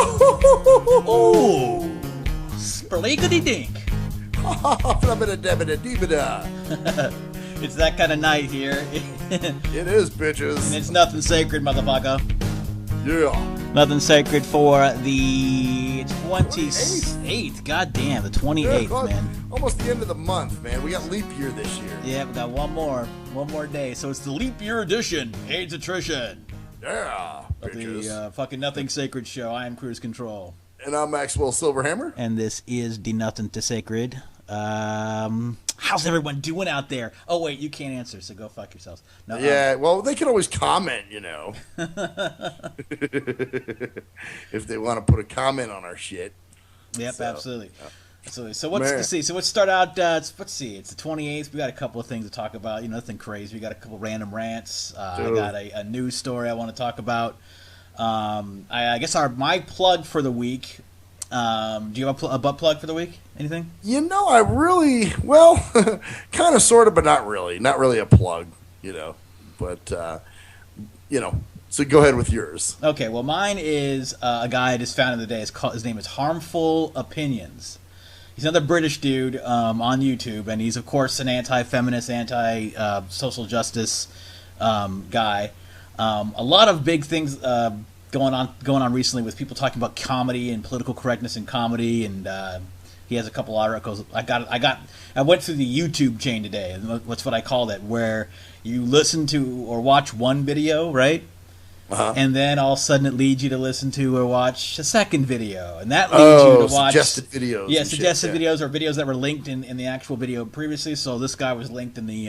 Oh, spliggity dink. It's that kind of night here. It is, bitches. And it's nothing sacred, motherfucker. Yeah. Nothing sacred for the 28th. God damn, the 28th, God, man. almost the end of the month, man. We got leap year this year. Yeah, we got one more day. So it's the leap year edition, AIDS attrition. Yeah, Of the fucking Nothing Sacred show. I am Cruise Control. And I'm Maxwell Silverhammer. And this is the Nothing to Sacred. How's everyone doing out there? Oh, wait, you can't answer, so go fuck yourselves. No, yeah, well, they can always comment, you know. If they want to put a comment on our shit. Yep, so, absolutely. Absolutely. So let's see. So let's start out. Let's see. It's the 28th. We got a couple of things to talk about. You know, nothing crazy. We got a couple random rants. I got a news story I want to talk about. I guess my plug for the week. Do you have a butt plug for the week? Anything? You know, I really, kind of, sort of, but not really. Not really a plug, you know. But, you know, so go ahead with yours. Okay, well, mine is a guy I just found the other day. His name is Harmful Opinions. He's another British dude on YouTube, and he's, of course, an anti-feminist, anti-social justice guy. A lot of big things going on recently with people talking about comedy and political correctness in comedy, and he has a couple articles. I went through the YouTube chain today. What's what I call it, where you listen to or watch one video, right? Uh-huh. And then all of a sudden it leads you to listen to or watch a second video, and that leads you to watch suggested videos. Yeah, suggested videos or videos that were linked in the actual video previously. So this guy was linked in the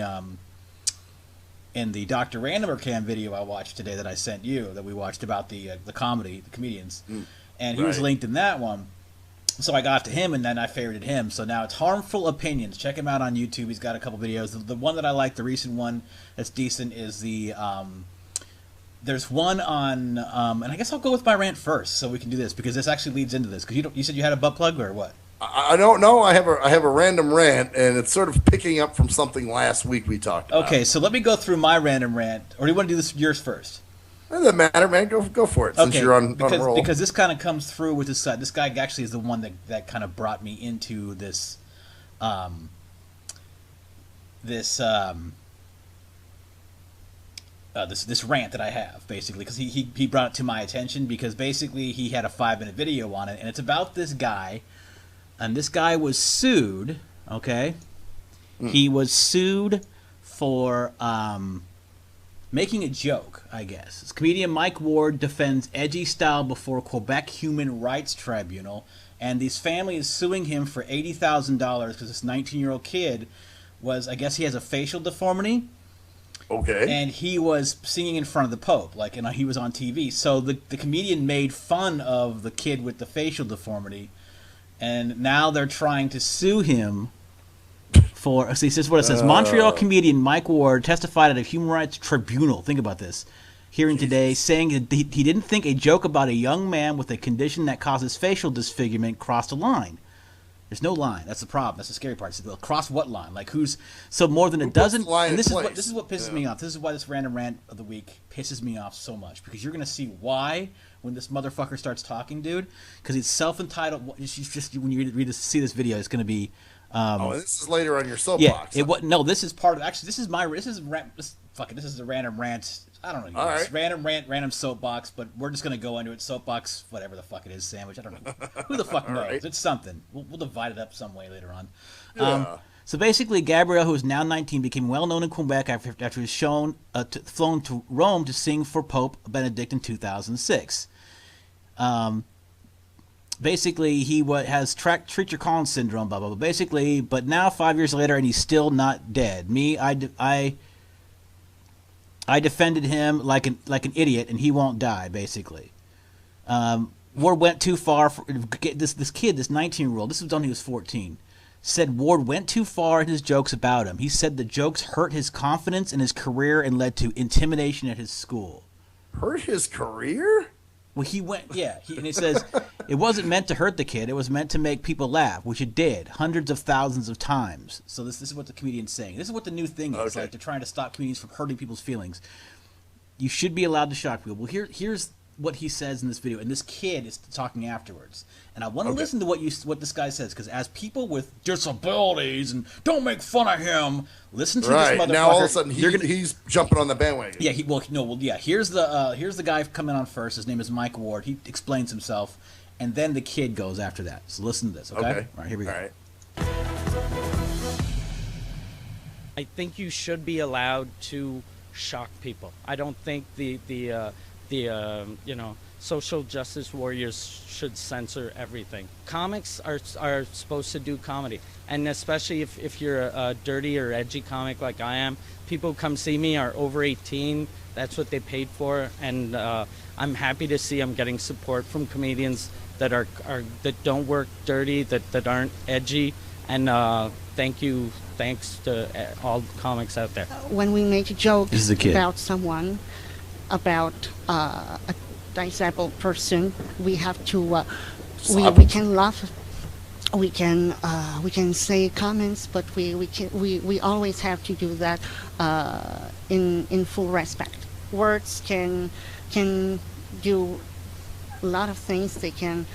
Dr. Randomer Cam video I watched today that I sent you, that we watched about the comedians, and he was linked in that one. So I got to him, and then I favorited him. So now it's Harmful Opinions. Check him out on YouTube. He's got a couple videos. The one that I like, the recent one that's decent, is the there's one on and I guess I'll go with my rant first, so we can do this because this actually leads into this. Because you said you had a butt plug or what? I don't know. I have a random rant, and it's sort of picking up from something last week we talked about. Okay, so let me go through my random rant, or do you want to do this yours first? It doesn't matter, man. Go for it. Since you're on roll. Because this kind of comes through with this. This guy actually is the one that kind of brought me into this, this rant that I have, basically, because he brought it to my attention because basically he had a 5-minute video on it, and it's about this guy. And this guy was sued, okay? He was sued for making a joke, I guess. This comedian Mike Ward defends edgy style before Quebec Human Rights Tribunal, and this family is suing him for $80,000 because this 19-year-old kid was, I guess he has a facial deformity. Okay. And he was singing in front of the Pope, he was on TV. So the comedian made fun of the kid with the facial deformity. And now they're trying to sue him for. See, this is what it says. Montreal comedian Mike Ward testified at a human rights tribunal. Think about this. Hearing today, saying that he didn't think a joke about a young man with a condition that causes facial disfigurement crossed a line. There's no line. That's the problem. That's the scary part. So cross what line? Like who's? So more than a dozen. And this is what pisses me off. This is why this random rant of the week pisses me off so much, because you're gonna see why when this motherfucker starts talking, dude. Because he's self-entitled. She's just when you see this video, it's gonna be. This is later on your soapbox. Yeah. No, this is part of. Actually, this is my. This is a random rant. I don't know. All right. It's random rant, random soapbox, but we're just gonna go into it. Soapbox, whatever the fuck it is, sandwich. I don't know. Who the fuck knows? Right. It's something. We'll divide it up some way later on. Yeah. So basically, Gabrielle, who is now 19, became well known in Quebec after he was flown to Rome to sing for Pope Benedict in 2006. Basically, he has Treacher-Collins syndrome, blah blah blah. Basically, but now 5 years later, and he's still not dead. I defended him like an idiot, and he won't die. Basically, Ward went too far. This kid, this 19-year-old, this was when he was 14, said Ward went too far in his jokes about him. He said the jokes hurt his confidence in his career and led to intimidation at his school. Hurt his career? Well, and he says it wasn't meant to hurt the kid. It was meant to make people laugh, which it did hundreds of thousands of times. So this is what the comedian's saying. This is what the new thing is. Okay. Like they're trying to stop comedians from hurting people's feelings. You should be allowed to shock people. Well, here's what he says in this video, and this kid is talking afterwards. And I want to listen to what this guy says, because as people with disabilities and don't make fun of him, listen to this motherfucker. Now all of a sudden he's jumping on the bandwagon. Yeah, here's the guy coming on first. His name is Mike Ward. He explains himself, and then the kid goes after that. So listen to this, okay? All right, here we go. All right. I think you should be allowed to shock people. I don't think the social justice warriors should censor everything. Comics are supposed to do comedy, and especially if you're a dirty or edgy comic like I am, people who come see me are over 18. That's what they paid for, and I'm happy to see I'm getting support from comedians that that don't work dirty, that aren't edgy, and thanks to all comics out there. When we make a joke about someone, about a disabled person, we have to we can laugh, we can say comments, but we always have to do that in full respect. Words can do a lot of things. They can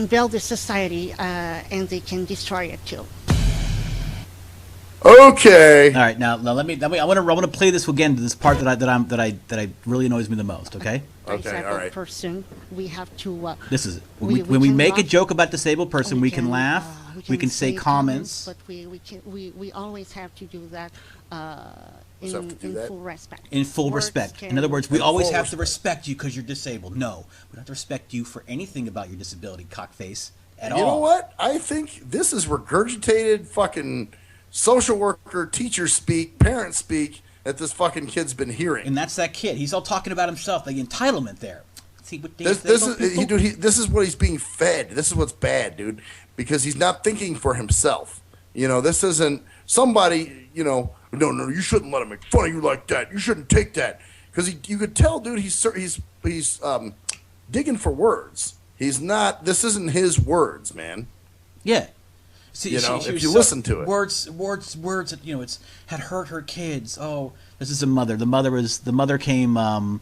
build a society, and they can destroy it too. Okay. All right, now let me. I want to play this again to this part that really annoys me the most. Okay. Okay. All right. Person, we have to. This is when we make a joke about disabled person, we can laugh, we can say comments, but we always have to do that in full respect. In full respect. In other words, we always have to respect you because you're disabled. No, we don't have to respect you for anything about your disability, cockface, at all. You know what? I think this is regurgitated fucking social worker, teacher speak, parent speak that this fucking kid's been hearing. And that's that kid. He's all talking about himself, the entitlement there. See what this is what he's being fed. This is what's bad, dude, because he's not thinking for himself. This isn't somebody. No, you shouldn't let him make fun of you like that. You shouldn't take that, because you could tell, dude. He's digging for words. He's not. This isn't his words, man. Yeah. See, if you listen to it, words. It's had hurt her kids. Oh, this is a mother. The mother came.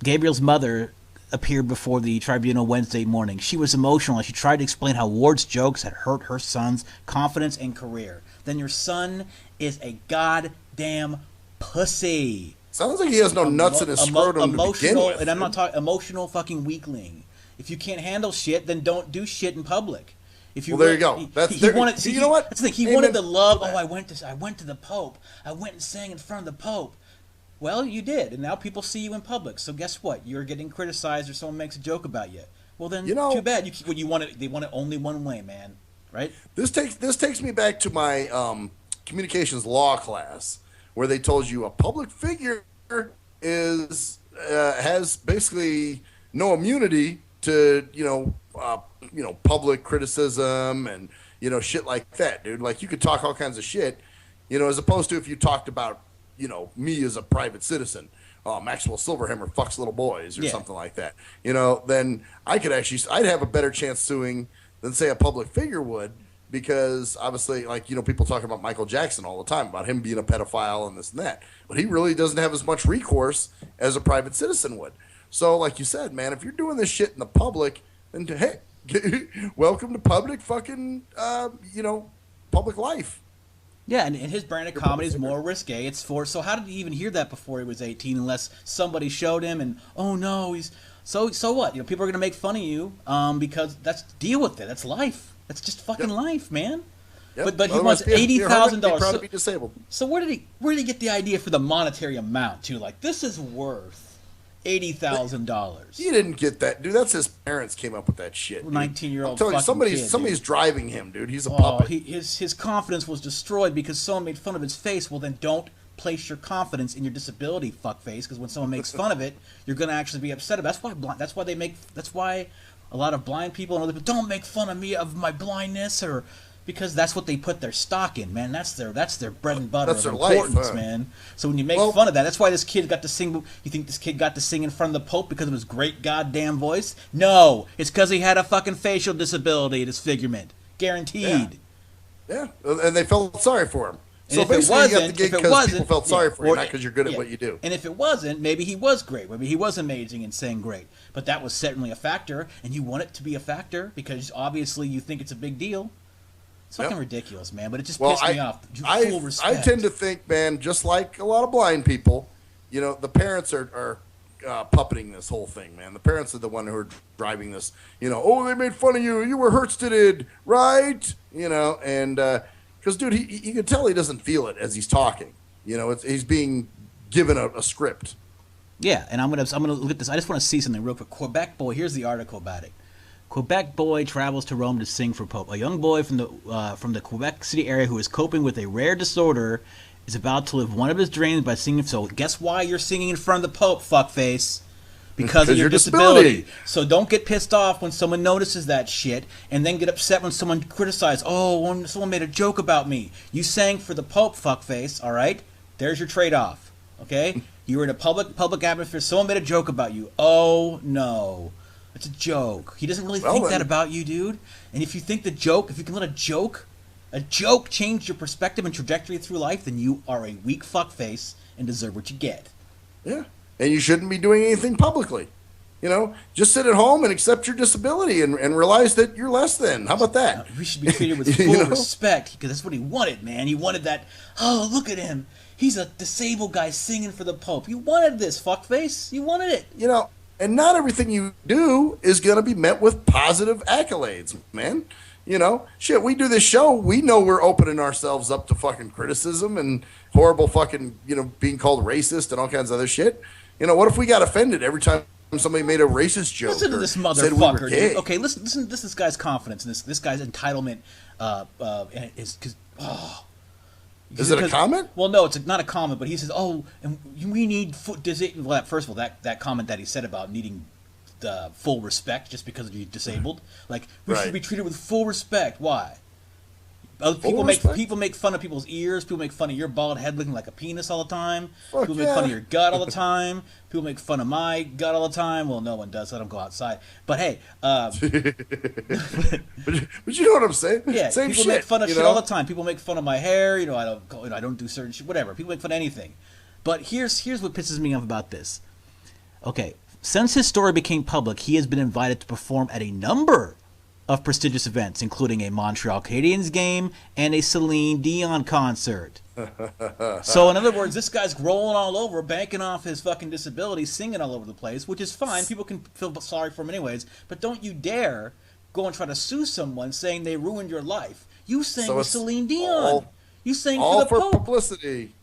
Gabriel's mother appeared before the tribunal Wednesday morning. She was emotional and she tried to explain how Ward's jokes had hurt her son's confidence and career. Then your son is a goddamn pussy. Sounds like he has no nuts in his scrotum to begin with. And I'm not talking emotional fucking weakling. If you can't handle shit, then don't do shit in public. There you go. He wanted. You know what? That's the thing. He wanted the love. Oh, I went to the Pope. I went and sang in front of the Pope. Well, you did, and now people see you in public. So guess what? You're getting criticized, or someone makes a joke about you. Well, then, too bad. They want it only one way, man. Right? This takes me back to my communications law class, where they told you a public figure has basically no immunity to public criticism and shit like that, dude. Like, you could talk all kinds of shit, as opposed to if you talked about me as a private citizen. Oh, Maxwell Silverhammer fucks little boys or something like that. Then I'd have a better chance suing than say a public figure would, because obviously, people talk about Michael Jackson all the time about him being a pedophile and this and that, but he really doesn't have as much recourse as a private citizen would. So, like you said, man, if you're doing this shit in the public, then hey, welcome to public fucking, public life. Yeah, and his brand of comedy is more risque. So how did he even hear that before he was 18 unless somebody showed him and, oh no, he's so what? People are going to make fun of you because deal with it. That's life. That's just fucking life, man. Yep. But he wants $80,000. Proud to be disabled. So where did he get the idea for the monetary amount too? Like, this is worth $80,000. He didn't get that, dude. That's his parents came up with that shit. 19-year-old. Somebody's driving him, dude. He's a puppet. His confidence was destroyed because someone made fun of his face. Well, then don't place your confidence in your disability, fuckface. Because when someone makes fun of it, you're gonna actually be upset about it. That's why a lot of blind people and other people don't make fun of me of my blindness, or because that's what they put their stock in, man. That's their bread and butter. That's their importance, life, huh? man. So when you make fun of that, that's why this kid got to sing. You think this kid got to sing in front of the Pope because of his great goddamn voice? No, it's because he had a fucking facial disability, disfigurement, guaranteed. Yeah, and they felt sorry for him. So basically, you got the gig because people felt sorry for you, not because you're good at what you do. And if it wasn't, maybe he was great. Maybe he was amazing and sang great. But that was certainly a factor, and you want it to be a factor because obviously you think it's a big deal. It's fucking ridiculous, man. But it just pissed me off. Full respect. I tend to think, man, just like a lot of blind people, the parents are puppeting this whole thing, man. The parents are the one who are driving this. Oh, they made fun of you. You were Hurtsies, right? And because, dude, you can tell he doesn't feel it as he's talking. He's being given a script. Yeah, and I'm gonna look at this. I just want to see something real quick. Quebec boy. Here's the article about it. Quebec boy travels to Rome to sing for Pope. A young boy from the Quebec City area who is coping with a rare disorder is about to live one of his dreams by singing. So guess why you're singing in front of the Pope, fuckface? Because of your disability. So don't get pissed off when someone notices that shit, and then get upset when someone criticizes. Oh, someone made a joke about me. You sang for the Pope, fuckface. All right, there's your trade-off. Okay, you were in a public atmosphere. Someone made a joke about you. Oh no, it's a joke. He doesn't really think that about you, dude. And if you think if you can let a joke change your perspective and trajectory through life, then you are a weak fuckface and deserve what you get. Yeah. And you shouldn't be doing anything publicly. Just sit at home and accept your disability and realize that you're less than. How about that? We should be treated with full respect because that's what he wanted, man. He wanted that, oh, look at him. He's a disabled guy singing for the Pope. You wanted this, fuckface. You wanted it. And not everything you do is going to be met with positive accolades, man. Shit, we do this show. We know we're opening ourselves up to fucking criticism and horrible fucking, being called racist and all kinds of other shit. What if we got offended every time somebody made a racist joke? Listen to this motherfucker, dude. Okay, listen. This guy's confidence and this guy's entitlement. Is because is it a comment? Well, no, it's not a comment. But he says, "Oh, and we need Well, first of all, that comment that he said about needing full respect just because you're disabled, like we should be treated with full respect. Why? People make fun of people's ears. People make fun of your bald head looking like a penis all the time. People make fun of your gut all the time. People make fun of my gut all the time. Well, no one does. So I don't go outside. But hey, but you know what I'm saying? Yeah, same people shit, make fun of shit all the time. People make fun of my hair. I don't do certain shit. Whatever. People make fun of anything. But here's what pisses me off about this. Okay, since his story became public, he has been invited to perform at a number of prestigious events, including a Montreal Canadiens game and a Celine Dion concert. So, in other words, this guy's rolling all over, banking off his fucking disability, singing all over the place, which is fine. People can feel sorry for him anyways. But don't you dare go and try to sue someone saying they ruined your life. You sang with Celine Dion. You sang for the Pope. Publicity.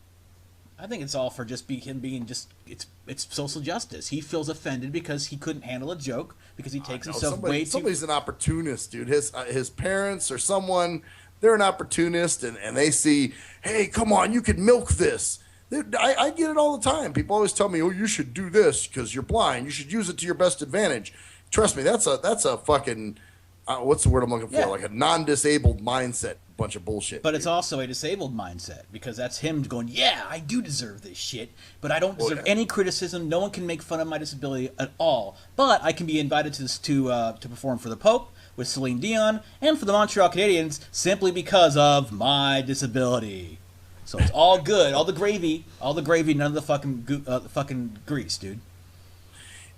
I think it's all for just him being just it's social justice. He feels offended because he couldn't handle a joke because he takes himself way too. Somebody's an opportunist, dude. His parents or someone, they're an opportunist, and they see, hey, come on, you can milk this. I get it all the time. People always tell me, oh, you should do this because you're blind. You should use it to your best advantage. Trust me, that's a fucking what's the word I'm looking for? Like a non-disabled mindset. Bunch of bullshit. But it's also a disabled mindset because that's him going, yeah, I do deserve this shit, but I don't deserve any criticism. No one can make fun of my disability at all. But I can be invited to perform for the Pope with Celine Dion and for the Montreal Canadiens simply because of my disability. So it's all good, all the gravy, none of the fucking grease, dude.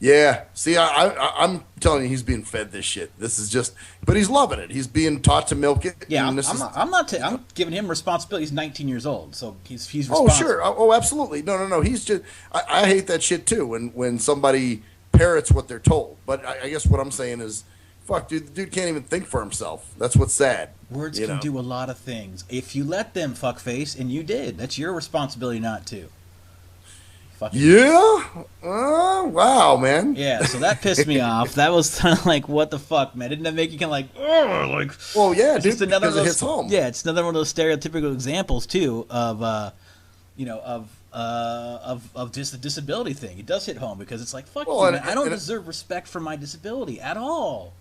Yeah, see, I'm telling you, he's being fed this shit. This is just, but he's loving it. He's being taught to milk it. Yeah, I'm giving him responsibility. He's 19 years old, so he's responsible. Oh, sure. Oh, absolutely. No. He's just, I hate that shit too when somebody parrots what they're told. But I guess what I'm saying is, fuck, dude, the dude can't even think for himself. That's what's sad. Words can do a lot of things. If you let them, fuckface, and you did, that's your responsibility not to. Yeah? Wow, man. Yeah, so that pissed me off. That was kind of like, what the fuck, man? Didn't that make you kind of like, oh, like... Well, yeah, dude, because it hits home. Yeah, it's another one of those stereotypical examples, too, of just the disability thing. It does hit home because it's like, fuck you, man. I don't deserve respect for my disability at all.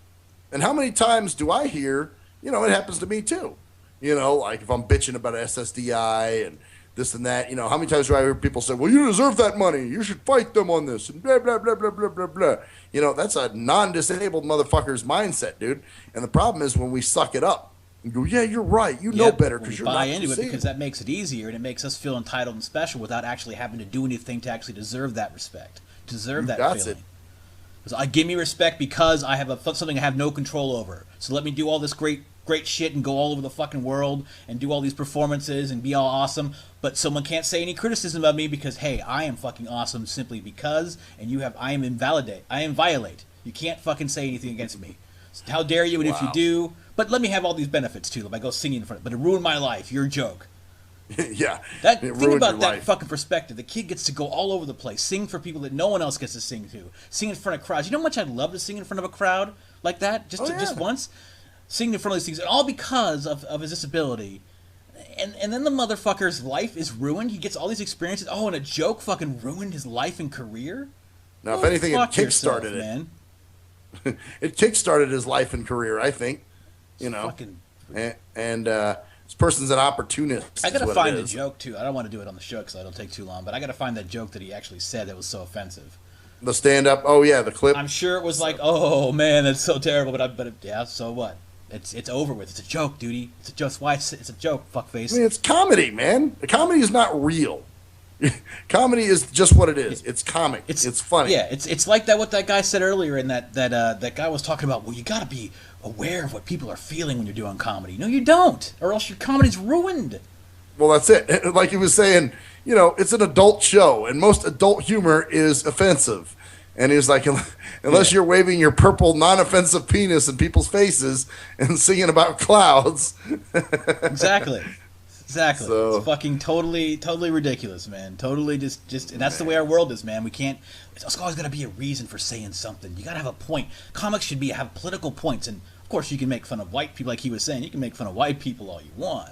And how many times do I hear, it happens to me, too. Like if I'm bitching about SSDI and... this and that, how many times do I hear people say, well, you deserve that money. You should fight them on this, and blah, blah, blah, blah, blah, blah, blah. That's a non-disabled motherfucker's mindset, dude. And the problem is when we suck it up, and go, yeah, you're right. You know better because you're buy not into it disabled. because that makes it easier and it makes us feel entitled and special without actually having to do anything to actually deserve that respect, deserve that feeling. I give me respect because I have something I have no control over. So let me do all this great shit and go all over the fucking world and do all these performances and be all awesome. But someone can't say any criticism about me because, hey, I am fucking awesome simply because, and I am violate. You can't fucking say anything against me. So how dare you? And if you do, but let me have all these benefits too. If I go singing in front, but it ruined my life. You're a joke. Yeah. Think about that fucking perspective. The kid gets to go all over the place, sing for people that no one else gets to sing to, sing in front of crowds. You know how much I'd love to sing in front of a crowd like that, just once, sing in front of these things, and all because of his disability. And then the motherfucker's life is ruined. He gets all these experiences. Oh, and a joke fucking ruined his life and career. Now, if anything, it kickstarted it. Man. It kickstarted his life and career, I think. You know, and this person's an opportunist. I gotta find the joke too. I don't want to do it on the show because it'll take too long. But I gotta find that joke that he actually said that was so offensive. The stand-up. Oh yeah, the clip. I'm sure it was like, oh man, that's so terrible. But yeah, so what? It's over with. It's a joke, duty. It's a joke. That's why it's a joke, fuckface. I mean, it's comedy, man. The comedy is not real. Comedy is just what it is. It's comic. It's funny. Yeah, it's like that. What that guy said earlier, in that guy was talking about. Well, you got to be aware of what people are feeling when you're doing comedy. No, you don't, or else your comedy's ruined. Well, that's it. Like he was saying, you know, it's an adult show, and most adult humor is offensive. And he was like, unless you're waving your purple, non-offensive penis in people's faces and singing about clouds. Exactly. So, it's fucking totally ridiculous, man. Totally just, and that's the way our world is, man. We can't. It's always got to be a reason for saying something. You got to have a point. Comics should have political points, and of course, you can make fun of white people, like he was saying. You can make fun of white people all you want.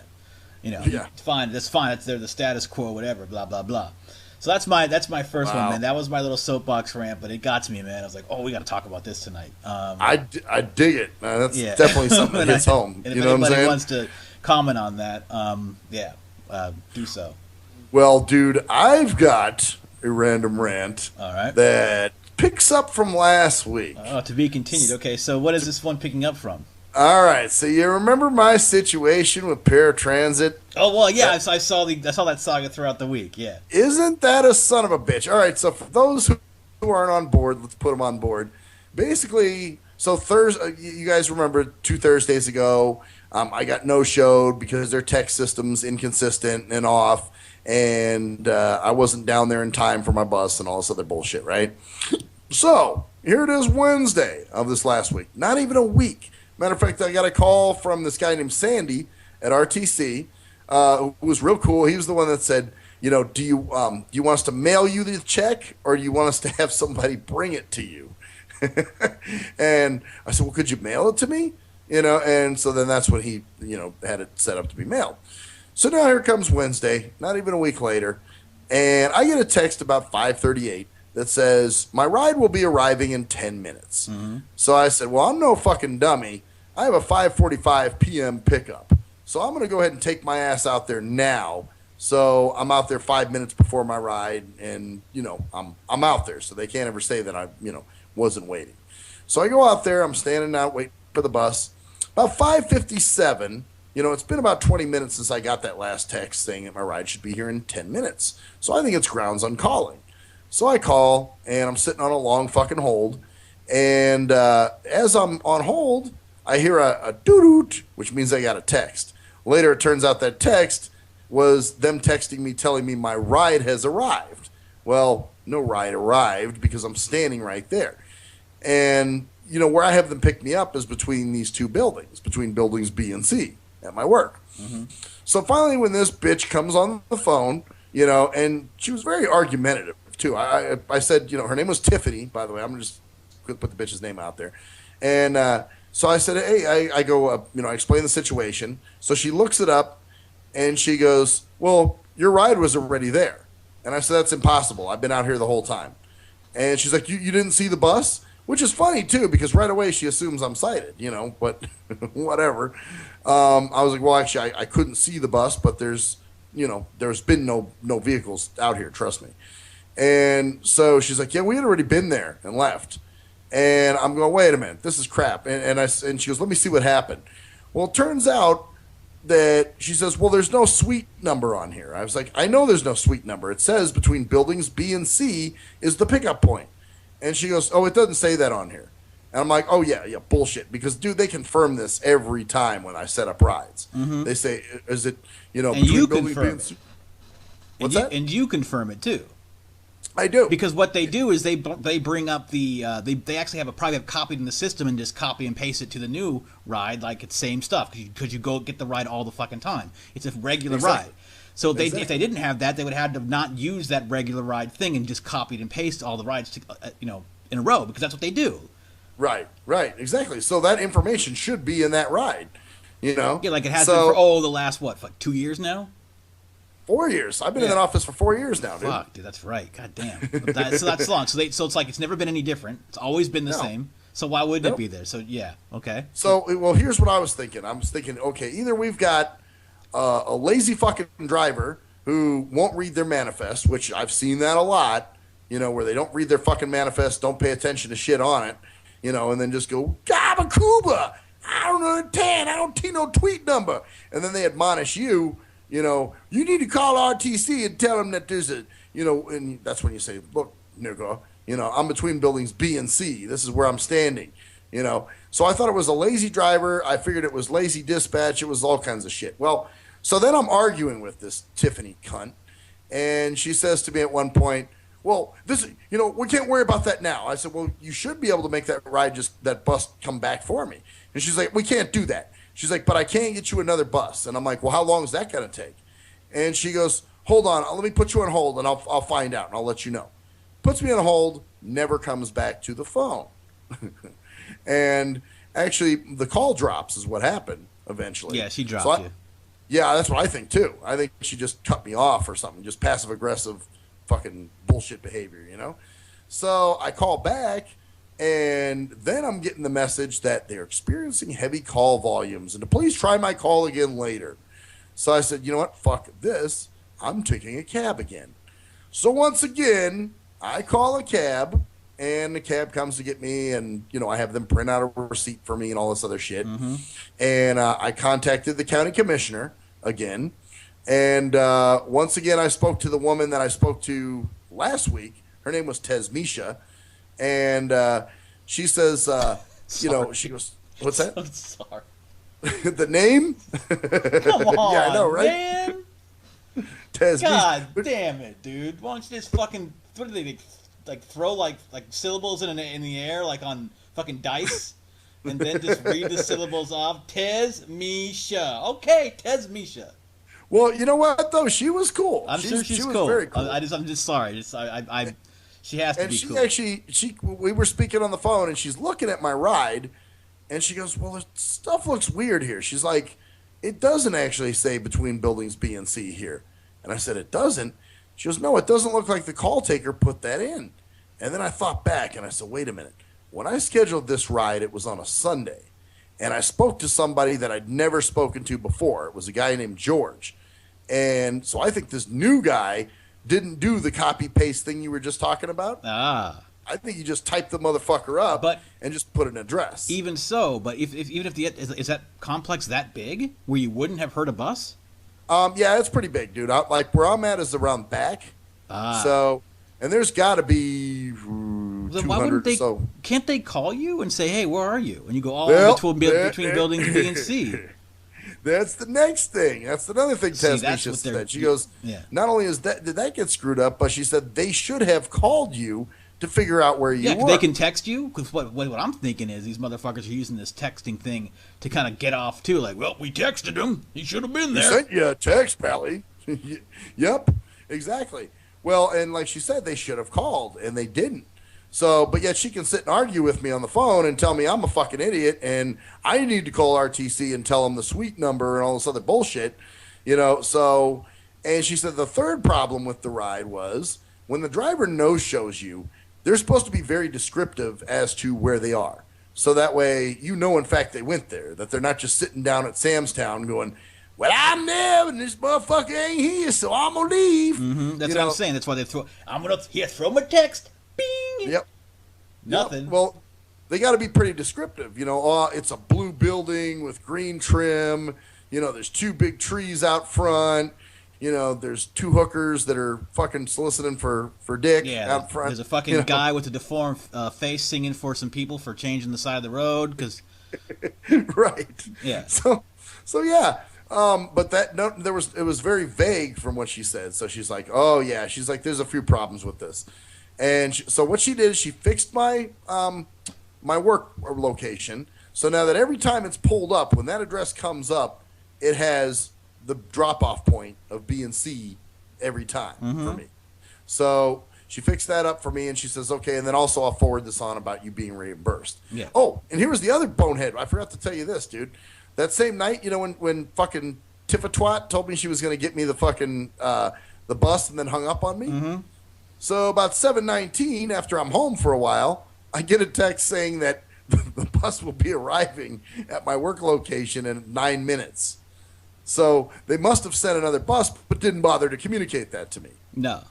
You know, it's fine. That's fine. They're the status quo, whatever. Blah blah blah. So that's my first one, man. That was my little soapbox rant, but it got to me, man. I was like, oh, we got to talk about this tonight. I dig it. That's definitely something that hits home. And you if know what I'm anybody saying? wants to comment on that, do so. Well, dude, I've got a random rant. All right. That picks up from last week. Oh, to be continued. Okay, so what is this one picking up from? All right, so you remember my situation with paratransit? Oh well, yeah, I saw that saga throughout the week. Yeah, isn't that a son of a bitch? All right, so for those who aren't on board, let's put them on board. Basically, so Thursday, you guys remember 2 Thursdays ago, I got no-showed because their tech system's inconsistent and off, and I wasn't down there in time for my bus and all this other bullshit, right? So here it is, Wednesday of this last week. Not even a week. Matter of fact, I got a call from this guy named Sandy at RTC, who was real cool. He was the one that said, you know, do you want us to mail you the check, or do you want us to have somebody bring it to you? And I said, well, could you mail it to me? You know, and so then that's when he, you know, had it set up to be mailed. So now here comes Wednesday, not even a week later, and I get a text about 5:38 that says, my ride will be arriving in 10 minutes. Mm-hmm. So I said, well, I'm no fucking dummy. I have a 5:45 p.m. pickup. So I'm going to go ahead and take my ass out there now. So I'm out there 5 minutes before my ride, and, you know, I'm out there. So they can't ever say that I, you know, wasn't waiting. So I go out there. I'm standing out waiting for the bus. About 5:57, you know, it's been about 20 minutes since I got that last text saying that my ride should be here in 10 minutes. So I think it's grounds on calling. So I call, and I'm sitting on a long fucking hold. And as I'm on hold, I hear a doo-doot, which means I got a text. Later, it turns out that text was them texting me, telling me my ride has arrived. Well, no ride arrived because I'm standing right there. And, you know, where I have them pick me up is between these two buildings, between buildings B and C at my work. Mm-hmm. So finally, when this bitch comes on the phone, you know, and she was very argumentative, too. I said, you know, her name was Tiffany, by the way. I'm just going to put the bitch's name out there. And so I said, hey, I go, you know, I explain the situation. So she looks it up, and she goes, well, your ride was already there. And I said, that's impossible. I've been out here the whole time. And she's like, you didn't see the bus? Which is funny, too, because right away she assumes I'm sighted, you know, but whatever. I was like, well, actually, I couldn't see the bus, but there's been no vehicles out here, trust me. And so she's like, yeah, we had already been there and left. And I'm going, wait a minute, this is crap. And she goes, let me see what happened. Well, it turns out that she says, well, there's no suite number on here. I was like, I know there's no suite number. It says between buildings B and C is the pickup point. And she goes, oh, it doesn't say that on here. And I'm like, oh, yeah, bullshit. Because, dude, they confirm this every time when I set up rides. Mm-hmm. They say, is it, and you confirm it. What's that? And you confirm it, too. I do. Because what they do is they bring up the they actually have a private copied in the system and just copy and paste it to the new ride like it's same stuff because you go get the ride all the fucking time. It's a regular ride. So if they didn't have that, they would have to not use that regular ride thing and just copied and paste all the rides to, in a row because that's what they do. Right, exactly. So that information should be in that ride, Yeah, like it has been for the last 2 years now. 4 years. I've been in that office for 4 years now, dude. Fuck, dude, that's right. God damn. So that's long. So it's like it's never been any different. It's always been the same. So why wouldn't it be there? So yeah, okay. So well, here's what I was thinking. I was thinking, okay, either we've got a lazy fucking driver who won't read their manifest, which I've seen that a lot. Where they don't read their fucking manifest, don't pay attention to shit on it, and then just go Gabacuba. I don't understand. I don't see no tweet number, and then they admonish you. You need to call RTC and tell them that there's a, and that's when you say, look, nigga, I'm between buildings B and C. This is where I'm standing, So I thought it was a lazy driver. I figured it was lazy dispatch. It was all kinds of shit. Well, so then I'm arguing with this Tiffany cunt, and she says to me at one point, well, this, we can't worry about that now. I said, well, you should be able to make that bus come back for me. And she's like, we can't do that. She's like, but I can't get you another bus. And I'm like, well, how long is that going to take? And she goes, hold on, let me put you on hold, and I'll find out, and I'll let you know. Puts me on hold, never comes back to the phone. And actually, the call drops is what happened eventually. Yeah, she dropped you. Yeah, that's what I think, too. I think she just cut me off or something, just passive-aggressive fucking bullshit behavior, So I call back. And then I'm getting the message that they're experiencing heavy call volumes and to please try my call again later. So I said, you know what? Fuck this. I'm taking a cab again. So once again, I call a cab and the cab comes to get me and, I have them print out a receipt for me and all this other shit. Mm-hmm. And I contacted the county commissioner again. And once again, I spoke to the woman that I spoke to last week. Her name was Tesmisha. And she says, she goes, what's that? I'm sorry. The name? Come on, yeah, I know, right? Man. God damn it, dude. Why don't you just fucking, what do they, like throw like syllables in the air like on fucking dice? And then just read the syllables off? Tesmisha. Okay, Tesmisha. Well, you know what, though? She was cool. I'm sure she's cool. Very cool. I'm just sorry. She has to be cool. And we were speaking on the phone, and she's looking at my ride, and she goes, well, the stuff looks weird here. She's like, it doesn't actually say between buildings B and C here. And I said, it doesn't? She goes, no, it doesn't look like the call taker put that in. And then I thought back, and I said, wait a minute. When I scheduled this ride, it was on a Sunday, and I spoke to somebody that I'd never spoken to before. It was a guy named George. And so I think this new guy didn't do the copy-paste thing you were just talking about. Ah. I think you just typed the motherfucker up and just put an address. Even so, but even if is that complex that big where you wouldn't have heard a bus? Yeah, it's pretty big, dude. Like where I'm at is around back. So, and there's got to be 200 why wouldn't they, or so. Can't they call you and say, hey, where are you? And you go, between buildings B and C. That's the next thing. That's another thing Tasmisha said. She goes, not only did that get screwed up, but she said they should have called you to figure out where you were. They can text you. Because what I'm thinking is these motherfuckers are using this texting thing to kind of get off too. Like, well, we texted him. He should have been there. We sent you a text, Pally. Yep, exactly. Well, and like she said, they should have called, and they didn't. So, but yet she can sit and argue with me on the phone and tell me I'm a fucking idiot and I need to call RTC and tell them the suite number and all this other bullshit, So, and she said the third problem with the ride was when the driver no-shows you, they're supposed to be very descriptive as to where they are. So that way, in fact, they went there, that they're not just sitting down at Sam's Town going, well, I'm there and this motherfucker ain't here, so I'm going to leave. Mm-hmm. That's what I'm saying. That's why they throw my text. Bing! Yep. Nothing. Yep. Well, they got to be pretty descriptive. You know, oh, it's a blue building with green trim. You know, there's 2 big trees out front. You know, there's 2 hookers that are fucking soliciting for dick out front. There's a fucking guy with a deformed face singing for some people for changing the side of the road because. Right. Yeah. So yeah. But it was very vague from what she said. So she's like, oh yeah, she's like, there's a few problems with this, and so what she did is she fixed my my work location. So now that every time it's pulled up, when that address comes up, it has the drop-off point of B and C every time for me. So she fixed that up for me, and she says, okay, and then also I'll forward this on about you being reimbursed. Yeah. Oh, and here was the other bonehead. I forgot to tell you this, dude. That same night, you know, when fucking Tiffatwat told me she was going to get me the fucking the bus and then hung up on me. Mm-hmm. So about 7:19, after I'm home for a while, I get a text saying that the bus will be arriving at my work location in 9 minutes. So they must have sent another bus, but didn't bother to communicate that to me. No.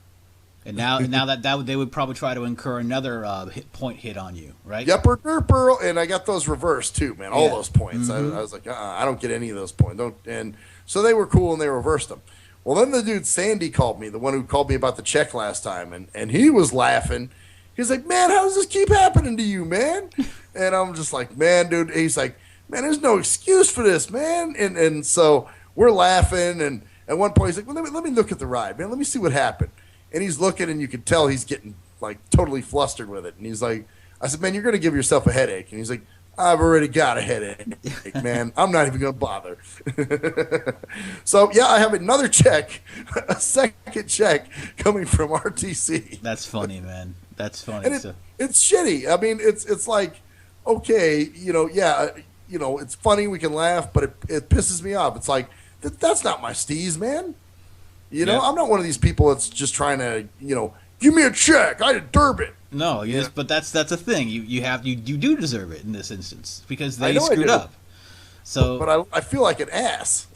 And now that they would probably try to incur another hit on you, right? Yep, and I got those reversed too, man. All those points. I was like, I don't get any of those points. And so they were cool and they reversed them. Well, then the dude Sandy called me, the one who called me about the check last time, and he was laughing. He's like, man, how does this keep happening to you, man? And I'm just like, man, dude. He's like, man, there's no excuse for this, man. And so we're laughing, and at one point he's like, well, let me look at the ride, man. Let me see what happened. And he's looking, and you can tell he's getting like totally flustered with it. And he's like, I said, man, you're going to give yourself a headache. And he's like, I've already got a headache, man. I'm not even going to bother. So, yeah, I have another check, a second check coming from RTC. That's funny, man. That's funny. And it's shitty. I mean, it's like, okay, you know, yeah, you know, it's funny. We can laugh, but it pisses me off. It's like, that's not my steez, man. You know, I'm not one of these people that's just trying to, you know, give me a check. I deserve it. No, yes, but that's a thing. You do deserve it in this instance because they screwed up. So, but I feel like an ass.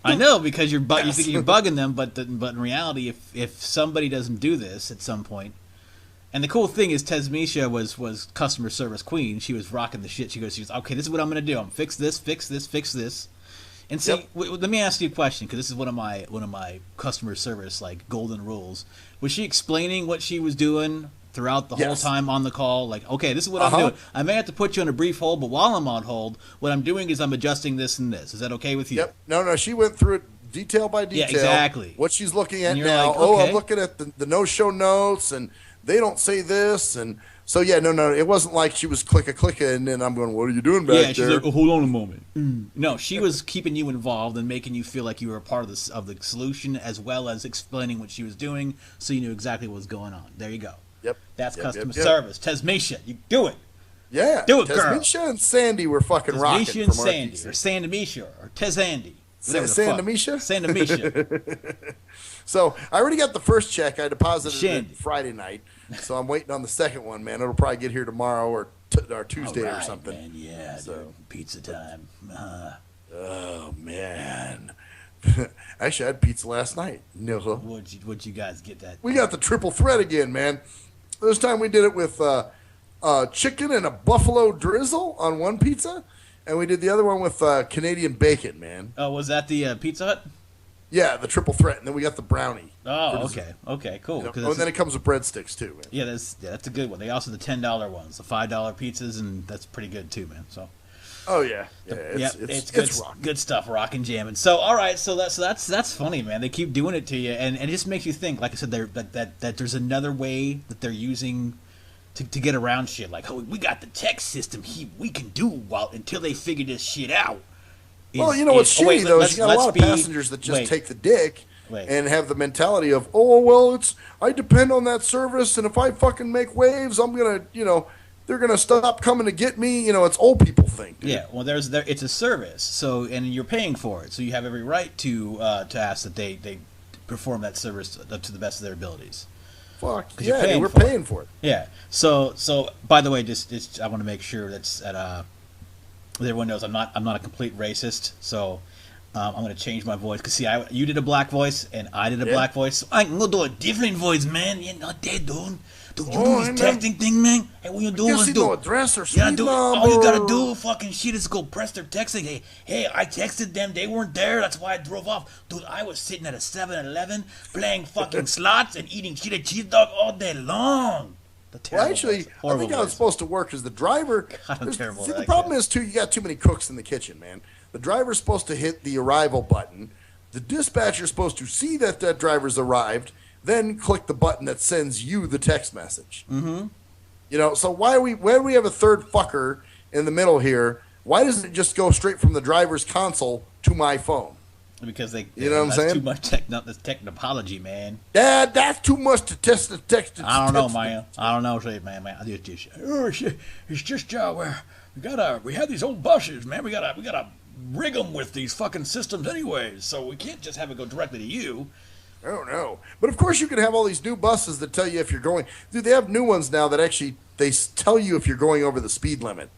I know because you think you're bugging them, but in reality, if somebody doesn't do this at some point, and the cool thing is Tesmisha was customer service queen. She was rocking the shit. She goes, okay, this is what I'm going to do. I'm fix this. And see, let me ask you a question because this is one of my customer service like golden rules. Was she explaining what she was doing throughout the whole time on the call? Like, okay, this is what I'm doing. I may have to put you on a brief hold, but while I'm on hold, what I'm doing is I'm adjusting this and this. Is that okay with you? Yep. No, she went through it detail by detail. Yeah, exactly. What she's looking at now. Like, okay. I'm looking at the no-show notes, and they don't say this, and so yeah, no, it wasn't like she was clicking, and then I'm going, what are you doing back there? Yeah, she's like, oh, hold on a moment. No, she was keeping you involved and making you feel like you were a part of the solution, as well as explaining what she was doing, so you knew exactly what was going on. There you go. Yep. That's customer service. Tesmisha, you do it. Yeah. Do it, girl. Tesmisha and Sandy were fucking rocking. Tesmisha and Sandy, or Sandamisha, or Tezandy. Sandamisha? Sandamisha. So I already got the first check. I deposited it Friday night. So I'm waiting on the second one, man. It'll probably get here tomorrow or Tuesday or something. Man. Yeah, so dude. Pizza time. Oh, man. Actually, I had pizza last night. No. What'd you guys get that? We got the triple threat again, man. This time we did it with chicken and a buffalo drizzle on one pizza. And we did the other one with Canadian bacon, man. Oh, was that the Pizza Hut? Yeah, the triple threat, and then we got the brownie. Oh, okay, cool. You know, and then it comes with breadsticks too, man. Yeah, that's a good one. They also the $10 ones, the $5 pizzas, and that's pretty good too, man. So. Oh yeah, it's good stuff, rockin' jamming. So all right, so that's funny, man. They keep doing it to you, and it just makes you think. Like I said, that there's another way that they're using to get around shit. Like, oh, we got the tech system we can do until they figure this shit out. Well, you know what's shitty though is you got a lot of passengers that just take the dick and have the mentality of, oh well, I depend on that service, and if I fucking make waves, I'm gonna, they're gonna stop coming to get me. It's old people think. Dude. Yeah, well, it's a service, so and you're paying for it, so you have every right to ask that they perform that service to the best of their abilities. Fuck yeah, we're paying for it. Yeah. So by the way, just I want to make sure that's at everyone knows I'm not a complete racist, so I'm going to change my voice. Because, see, you did a black voice, and I did a black voice. So I'm going to do a different voice, man. You're not dead, dude. Dude, you do this texting thing, man? Hey, what you doing? Let's do. No address or yeah, dude, all you gotta do fucking shit is go press their texting. Hey, I texted them. They weren't there. That's why I drove off. Dude, I was sitting at a 7-Eleven playing fucking slots and eating shitty cheese dog all day long. Well, actually, I think how it's supposed to work is the driver. God, I'm terrible. See, the problem is, too, you got too many cooks in the kitchen, man. The driver's supposed to hit the arrival button. The dispatcher's supposed to see that that driver's arrived, then click the button that sends you the text message. Mm-hmm. You know, so why do we have a third fucker in the middle here? Why doesn't it just go straight from the driver's console to my phone? Because you know what I'm saying? Too much technology, man. Dad, that's too much to test the text. I don't know, man. I don't know, man. It's just we have these old buses, man. We gotta rig them with these fucking systems anyways, so we can't just have it go directly to you. I don't know. But of course you can have all these new buses that tell you if you're going. Dude, they have new ones now that actually they tell you if you're going over the speed limit.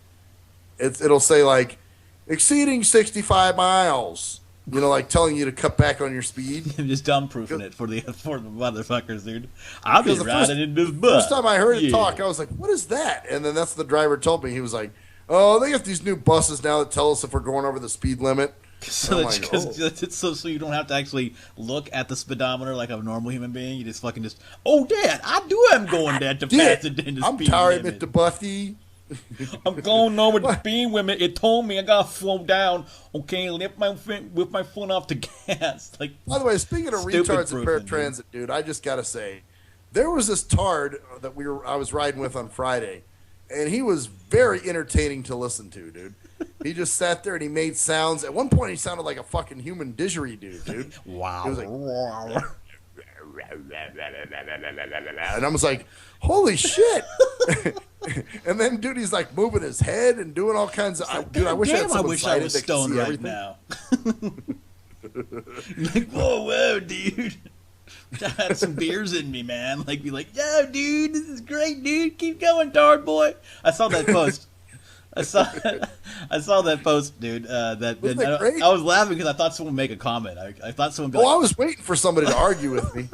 It'll say like exceeding 65 miles. You know, like telling you to cut back on your speed. I'm just dumb-proofing it for the motherfuckers, dude. I'll be riding in this bus. First time I heard it talk, I was like, what is that? And then that's what the driver told me. He was like, oh, they got these new buses now that tell us if we're going over the speed limit. So you don't have to actually look at the speedometer like a normal human being. You just fucking oh, Dad, I am going that to fast than the speed I'm tired, Mr. Buffy. I'm going over the speed limit. It told me I got to slow down. Okay, lift my foot off the gas. Like, by the way, speaking of retards and paratransit, dude, I just gotta say, there was this tard that I was riding with on Friday, and he was very entertaining to listen to, dude. He just sat there and he made sounds. At one point, he sounded like a fucking human didgeridoo, dude. Wow. He was like, and I was like, holy shit. And then, dude, he's like moving his head and doing all kinds of. Dude, I wish I was stoned right now. Like, whoa, dude. I had some beers in me, man. Like, be like, yeah, dude, this is great, dude. Keep going, Tard boy. I saw that post. I saw that post, dude. I was laughing because I thought someone would make a comment. I thought someone would be like, I was waiting for somebody to argue with me.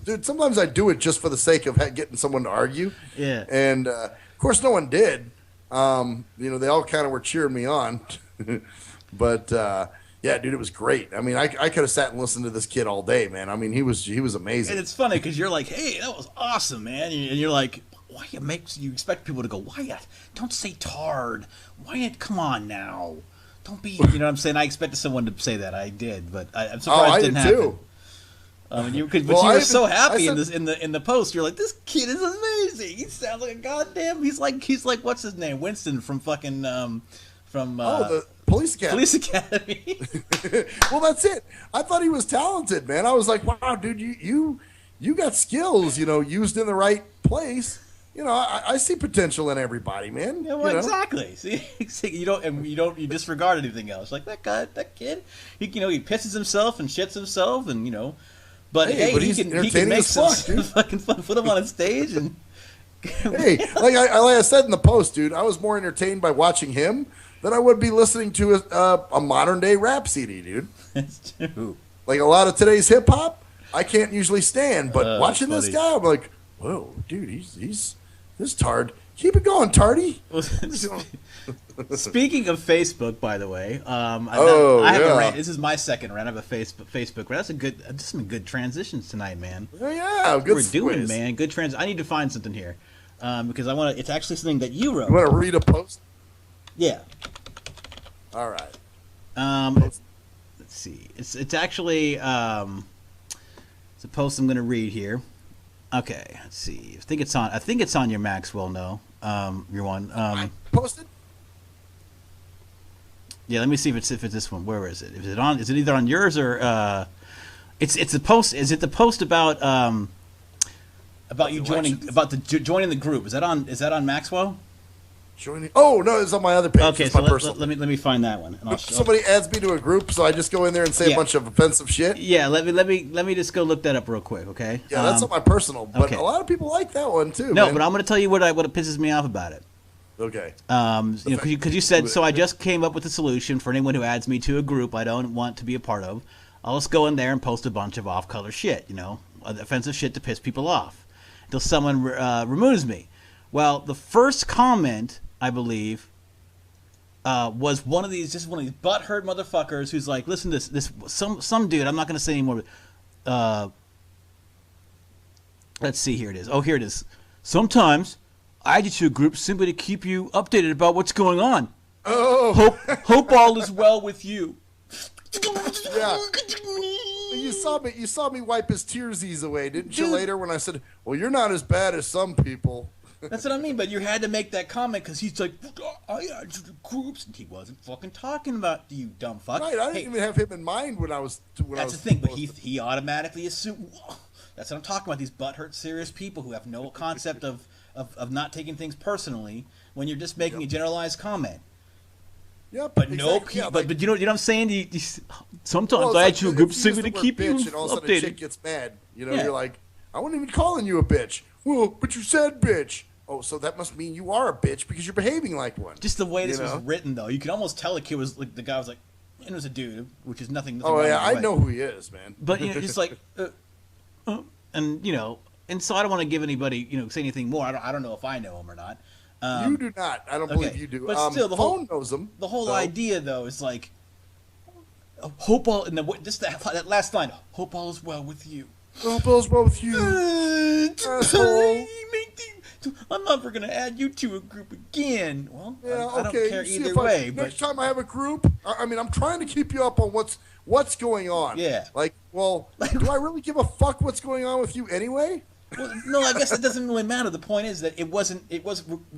Dude, sometimes I do it just for the sake of getting someone to argue. Yeah. And, of course, no one did. You know, they all kind of were cheering me on. But, yeah, dude, it was great. I mean, I could have sat and listened to this kid all day, man. I mean, he was amazing. And it's funny because you're like, hey, that was awesome, man. And you're like, why you expect people to go, why don't say tard. Why come on now. Don't be, you know what I'm saying? I expected someone to say that. I did, but I'm surprised it didn't happen. Too. You were so happy in the post. You're like, this kid is amazing. He sounds like a goddamn. He's like what's his name? Winston from fucking the Police Academy. Police Academy. Well, that's it. I thought he was talented, man. I was like, wow, dude, you got skills, you know, used in the right place. You know, I see potential in everybody, man. Yeah, well, exactly. See, you disregard anything else. Like that kid, he pisses himself and shits himself, and you know, but he can make some fucking fun. Put him on a stage and. Hey, like I said in the post, dude, I was more entertained by watching him than I would be listening to a modern day rap CD, dude. That's true. Like a lot of today's hip hop, I can't usually stand, but watching this guy, I'm like, whoa, dude, he's this tard. Keep it going, Tardy. Speaking of Facebook, by the way, I have a rant. This is my second rant. I have a Facebook rant. That's some good transitions tonight, man. Oh, yeah, good. We're doing, man. Good trans. I need to find something here because I want to. It's actually something that you wrote. You want to read a post? Yeah. All right. Let's see. It's actually it's a post I'm going to read here. Okay, let's see. I think it's on your Maxwell. No, your one. Posted. Yeah, let me see if it's this one. Where is it? Is it either on yours or it's a post? Is it the post about you joining the group? Is that on Maxwell? Oh no, it's on my other page. Okay, so let me find that one. And somebody adds me to a group, so I just go in there and say a bunch of offensive shit. Yeah, let me just go look that up real quick, okay? Yeah, that's on my personal, but a lot of people like that one too. No, man. but I'm going to tell you what pisses me off about it. Okay. Because you said so. I just came up with a solution for anyone who adds me to a group I don't want to be a part of. I'll just go in there and post a bunch of off-color shit, offensive shit to piss people off. till someone removes me. Well, the first comment, I believe, was one of these butthurt motherfuckers who's like, listen to this some dude, I'm not going to say anymore, but let's see, here it is. Oh, here it is. Sometimes I add you to a group simply to keep you updated about what's going on. Oh. Hope all is well with you. Yeah. You saw me wipe his tearsies away, didn't you, later when I said, well, you're not as bad as some people. That's what I mean, but you had to make that comment because he's like, I add you to groups, and he wasn't fucking talking about you, dumb fuck. Right, I didn't even have him in mind when I was. That's the thing, but he automatically assumed. That's what I'm talking about. These butthurt, serious people who have no concept of not taking things personally when you're just making a generalized comment. Yep, but exactly. But you know what I'm saying? Sometimes I add you to a group simply to keep you and all of a sudden a updated. chick gets mad. You know, you're like, I wasn't even calling you a bitch. Well, but you said bitch. Oh, so that must mean you are a bitch because you're behaving like one. Just the way this was written, though, you could almost tell the kid was like, the guy was like, and it was a dude, which is nothing. Oh yeah, I know who he is, man. But you know, just like, and you know, and so I don't want to give anybody, say anything more. I don't know if I know him or not. You do not. I don't believe you do. But still, the phone knows him. The whole idea, though, is like, hope all, and just that last line, hope all is well with you. Hope all is well with you. Asshole. I'm never going to add you to a group again. Well, yeah, I don't care either way. Next time I have a group, I mean, I'm trying to keep you up on what's going on. Yeah. Like, well, do I really give a fuck what's going on with you anyway? Well, no, I guess it doesn't really matter. The point is that it was.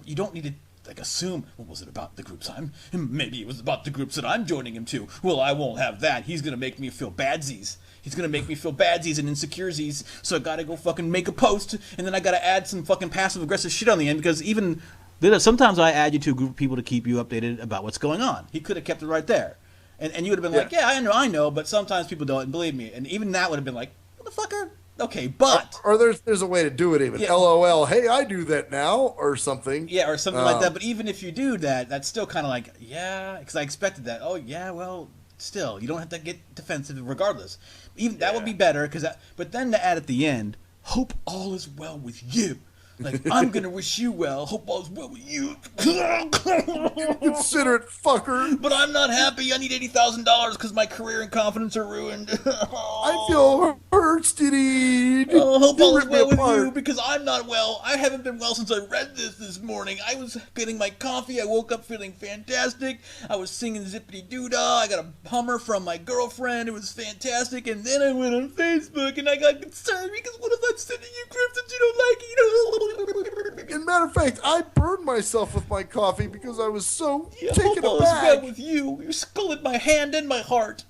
You don't need to assume. Well, was it about the groups maybe it was about the groups that I'm joining him to. Well, I won't have that. He's gonna make me feel badsies. He's gonna make me feel badsies and insecurities. So I gotta go fucking make a post, and then I gotta add some fucking passive aggressive shit on the end because even sometimes I add you to a group of people to keep you updated about what's going on. He could have kept it right there, and you would have been like, yeah, I know, but sometimes people don't, and believe me, and even that would have been like, motherfucker. Okay, but or there's a way to do it even. LOL, hey, I do that now, or something. Yeah, or something like that. But even if you do that, that's still kind of like, yeah, because I expected that. Oh yeah, well, still, you don't have to get defensive regardless. Even that would be better but then to add at the end, hope all is well with you. Like, I'm gonna wish you well. Hope all is well with you. Consider it, fucker. But I'm not happy. I need $80,000 because my career and confidence are ruined. I feel hurt, Diddy. Oh, hope all is well with you because I'm not well. I haven't been well since I read this morning. I was getting my coffee. I woke up feeling fantastic. I was singing Zippity Doo-Dah. I got a Hummer from my girlfriend. It was fantastic. And then I went on Facebook and I got concerned because what if I'm sending you groups that you don't like? As a matter of fact, I burned myself with my coffee because I was so taken aback. Hope all is well with you. You scalded my hand and my heart.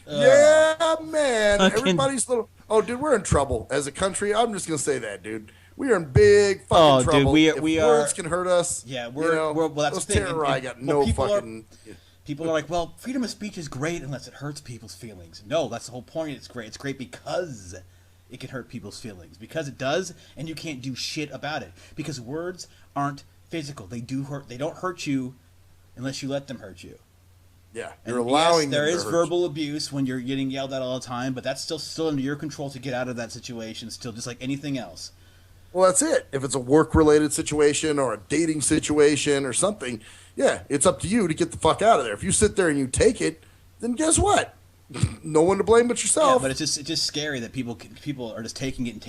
Yeah, man. Everybody's little. Oh, dude, we're in trouble as a country. I'm just gonna say that, dude. We are in big fucking trouble. Dude, we words can hurt us. Yeah, well, that's the thing. I got no fucking. People are like, well, freedom of speech is great unless it hurts people's feelings. No, that's the whole point. It's great. It's great because it can hurt people's feelings. Because it does, and you can't do shit about it. Because words aren't physical. They do hurt. They don't hurt you unless you let them hurt you. Yeah, you're allowing. There is verbal abuse when you're getting yelled at all the time, but that's still under your control to get out of that situation. Still, just like anything else. Well, that's it. If it's a work-related situation or a dating situation or something, yeah, it's up to you to get the fuck out of there. If you sit there and you take it, then guess what? No one to blame but yourself. Yeah, but it's just scary that people are just taking it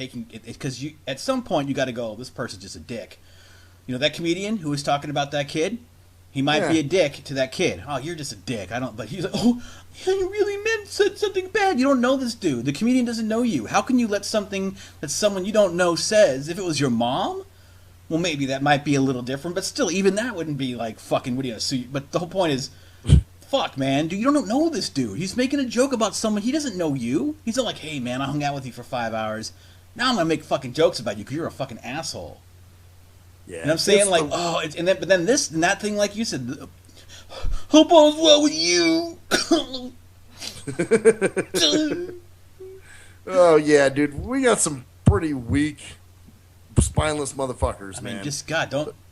because you at some point you got to go. This person's just a dick. You know that comedian who was talking about that kid. He might be a dick to that kid. Oh, you're just a dick. I don't. But he's like, oh, you really said something bad. You don't know this dude. The comedian doesn't know you. How can you let something that someone you don't know says? If it was your mom, well, maybe that might be a little different. But still, even that wouldn't be like fucking. What are you gonna sue? But the whole point is, fuck, man, dude, you don't know this dude. He's making a joke about someone. He doesn't know you. He's not like, hey, man, I hung out with you for 5 hours. Now I'm gonna make fucking jokes about you because you're a fucking asshole. Yeah, and I'm saying like, but then this and that thing, like you said, hope all's well with you. Oh yeah, dude, we got some pretty weak, spineless motherfuckers, man. I mean, just God,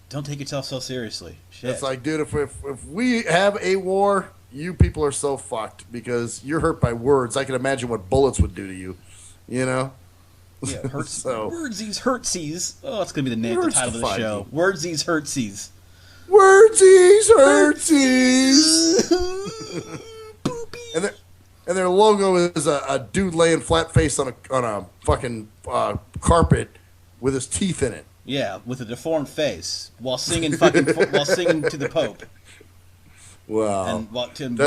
don't take yourself so seriously. Shit. It's like, dude, if we have a war, you people are so fucked because you're hurt by words. I can imagine what bullets would do to you. You know. Yeah, So Wordsies, Hurtsies. Oh, it's gonna be the name, the title of the show. Wordsies, Hurtsies. Wordsies, Hurtsies. and their logo is a dude laying flat face on a fucking carpet with his teeth in it. Yeah, with a deformed face while singing while singing to the Pope. Wow, and while funny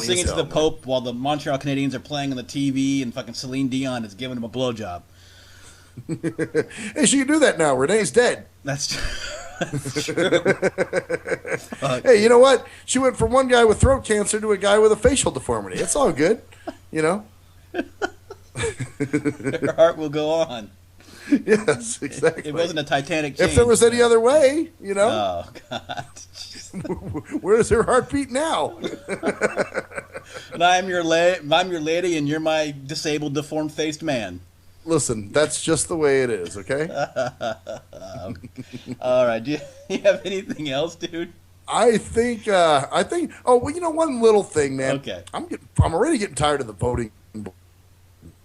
singing as to hell, the Pope while the Montreal Canadiens are playing on the TV and fucking Celine Dion is giving him a blowjob. Hey, she can do that now. Renee's dead. That's true. That's true. Hey, you know what? She went from one guy with throat cancer to a guy with a facial deformity. It's all good, you know. Her heart will go on. Yes, exactly. It wasn't a Titanic change. If there was any other way, you know. Oh God. Where's her heartbeat now? And I'm your lady, and you're my disabled, deformed-faced man. Listen, that's just the way it is, okay? All right. Do you have anything else, dude? I think. Oh, well, you know, one little thing, man. Okay. I'm already getting tired of the voting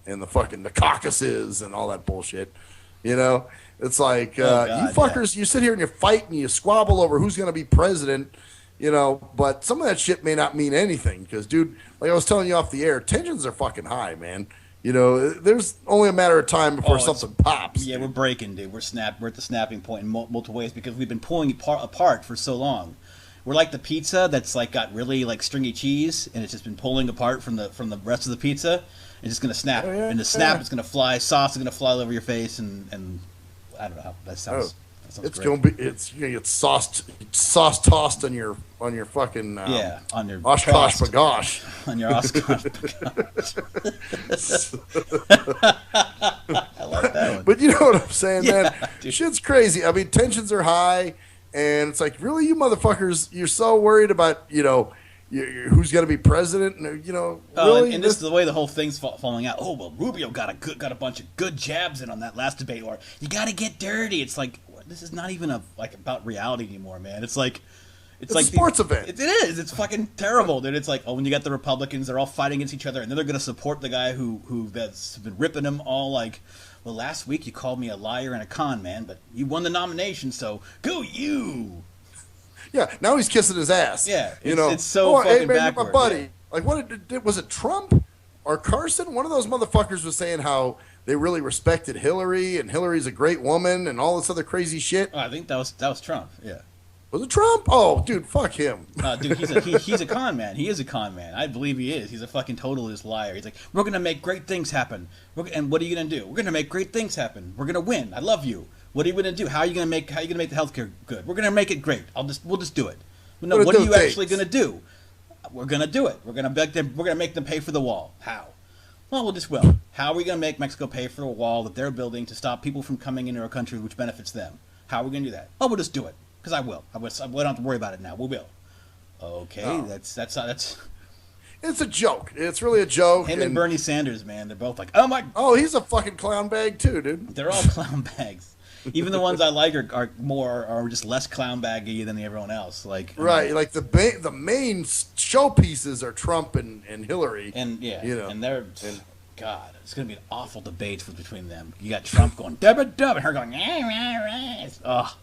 and the caucuses and all that bullshit. You know, it's like you fuckers. Yeah. You sit here and you fight and you squabble over who's going to be president. You know, but some of that shit may not mean anything because, dude, like I was telling you off the air, tensions are fucking high, man. You know, there's only a matter of time before something pops. Yeah, dude. We're breaking, dude. We're at the snapping point in multiple ways because we've been pulling apart for so long. We're like the pizza that's like got really like stringy cheese, and it's just been pulling apart from the rest of the pizza. It's just gonna snap, and the snap is gonna fly. Sauce is gonna fly all over your face, and I don't know how that sounds. It's great. You're gonna get sauce tossed on your fucking on your Oshkosh bagosh. On your Oshkosh bagosh. I like that one. But you know what I'm saying, man? Dude. Shit's crazy. I mean, tensions are high, and it's like, really, you motherfuckers, you're so worried about, you know, who's going to be president, and, you know, really? And this is the way the whole thing's falling out. Oh, well, Rubio got a bunch of good jabs in on that last debate, or you got to get dirty. It's like, this is not even about reality anymore, man. It's like a sports event. It is. It's fucking terrible, dude. It's like, when you got the Republicans, they're all fighting against each other, and then they're going to support the guy who that's been ripping them all like, well, last week you called me a liar and a con man, but you won the nomination, so go you. Yeah, now he's kissing his ass. Yeah, it's so fucking hey, man, backward. my buddy. Yeah. Like, was it Trump or Carson? One of those motherfuckers was saying how they really respected Hillary, and Hillary's a great woman, and all this other crazy shit. Oh, I think that was Trump. Yeah. Was it Trump? Oh, dude, fuck him. Dude, he's a con man. He is a con man. I believe he is. He's a fucking totalist liar. He's like, we're gonna make great things happen. And what are you gonna do? We're gonna make great things happen. We're gonna win. I love you. What are you gonna do? How are you gonna make the healthcare good? We're gonna make it great. We'll just do it. No, what are you actually gonna do? We're gonna do it. We're gonna make them pay for the wall. How? Well, we'll just will. How are we gonna make Mexico pay for a wall that they're building to stop people from coming into our country, which benefits them? How are we gonna do that? Oh, we'll just do it. Because I will. We don't have to worry about it now. We will. Okay, oh. That's. It's a joke. It's really a joke. Him and Bernie Sanders, man, they're both like, oh my. Oh, he's a fucking clown bag too, dude. They're all clown bags. Even the ones I like are just less clown baggy than everyone else. Like right, like the main showpieces are Trump and Hillary. And you know, and they're. God, it's going to be an awful debate between them. You got Trump going dub and her going ugh.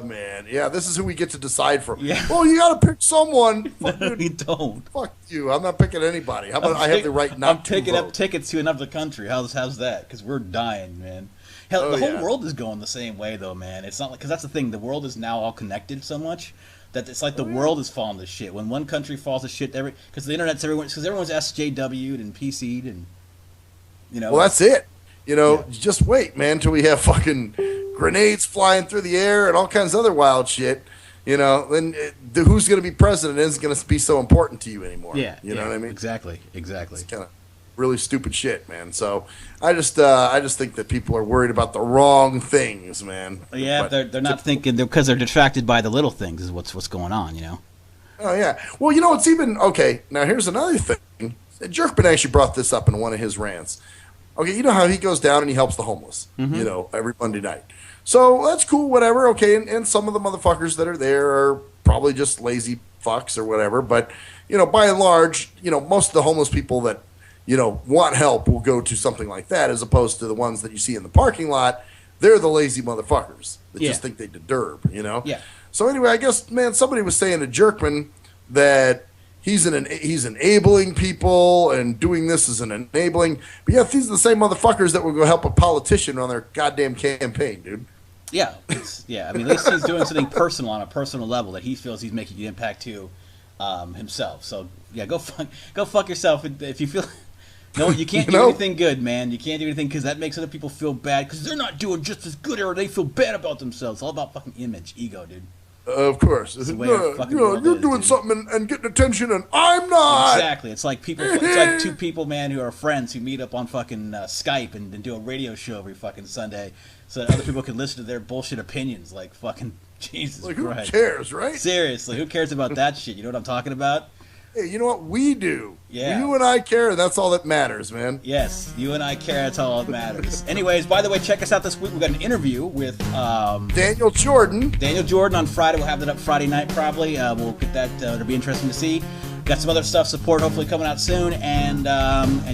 Man, yeah, this is who we get to decide for. Yeah. Well, you got to pick someone. You don't. Fuck you. I'm not picking anybody. How about I have the right not to vote? I'm picking up tickets to another country. How's that? Because we're dying, man. Hell, the whole world is going the same way, though, man. It's not like, because that's the thing. The world is now all connected so much that it's like the world is falling to shit. When one country falls to shit, because the internet's everyone's SJW'd and PC'd and, you know. Well, that's it. You know, just wait, man, till we have fucking grenades flying through the air and all kinds of other wild shit. You know, then who's going to be president isn't going to be so important to you anymore. Yeah, you know what I mean? Exactly. It's kind of really stupid shit, man. So I just think that people are worried about the wrong things, man. Yeah, they're not thinking because they're distracted by the little things is what's going on, you know. Oh yeah. Well, you know, it's even okay. Now here's another thing. Jerkman actually brought this up in one of his rants. Okay, you know how he goes down and he helps the homeless, you know, every Monday night. So that's cool, whatever. Okay, and some of the motherfuckers that are there are probably just lazy fucks or whatever. But, you know, by and large, you know, most of the homeless people that, want help will go to something like that, as opposed to the ones that you see in the parking lot. They're the lazy motherfuckers that just think they deserve, Yeah. So anyway, I guess, man, somebody was saying to Jerkman that he's enabling people and doing this is an enabling. But yeah, these are the same motherfuckers that will go help a politician on their goddamn campaign, dude. Yeah, I mean, at least he's doing something personal on a personal level that he feels he's making an impact to himself. So yeah, go fuck yourself if you feel. No, you can't do anything good, man. You can't do anything because that makes other people feel bad because they're not doing just as good, or they feel bad about themselves. It's all about fucking image, ego, dude. Of course. You're doing something and getting attention, and I'm not. Exactly. It's like it's like two people, man, who are friends who meet up on fucking Skype and do a radio show every fucking Sunday, so that other people can listen to their bullshit opinions. Like fucking Jesus Christ. Who cares, right? Seriously, who cares about that shit? You know what I'm talking about? Hey, you know what? We do. Yeah. You and I care, and that's all that matters, man. Yes, you and I care. That's all that matters. Anyways, by the way, check us out this week. We've got an interview with Daniel Jordan. Daniel Jordan on Friday. We'll have that up Friday night probably. We'll get that. It'll be interesting to see. Got some other stuff, support hopefully coming out soon. And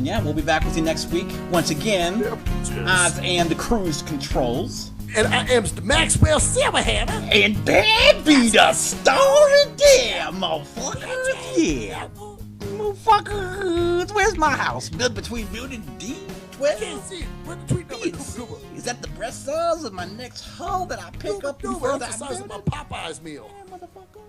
yeah, we'll be back with you next week. Once again, I am the cruise controls. And I am the Maxwell Silverhammer. And that be the story there, motherfuckers. Yeah. Motherfuckers. Where's my house? Built between building D12? Can't see it. We're between Is that the breast size of my next hoe that I pick up before that's the size of my Popeyes meal. Yeah, motherfucker.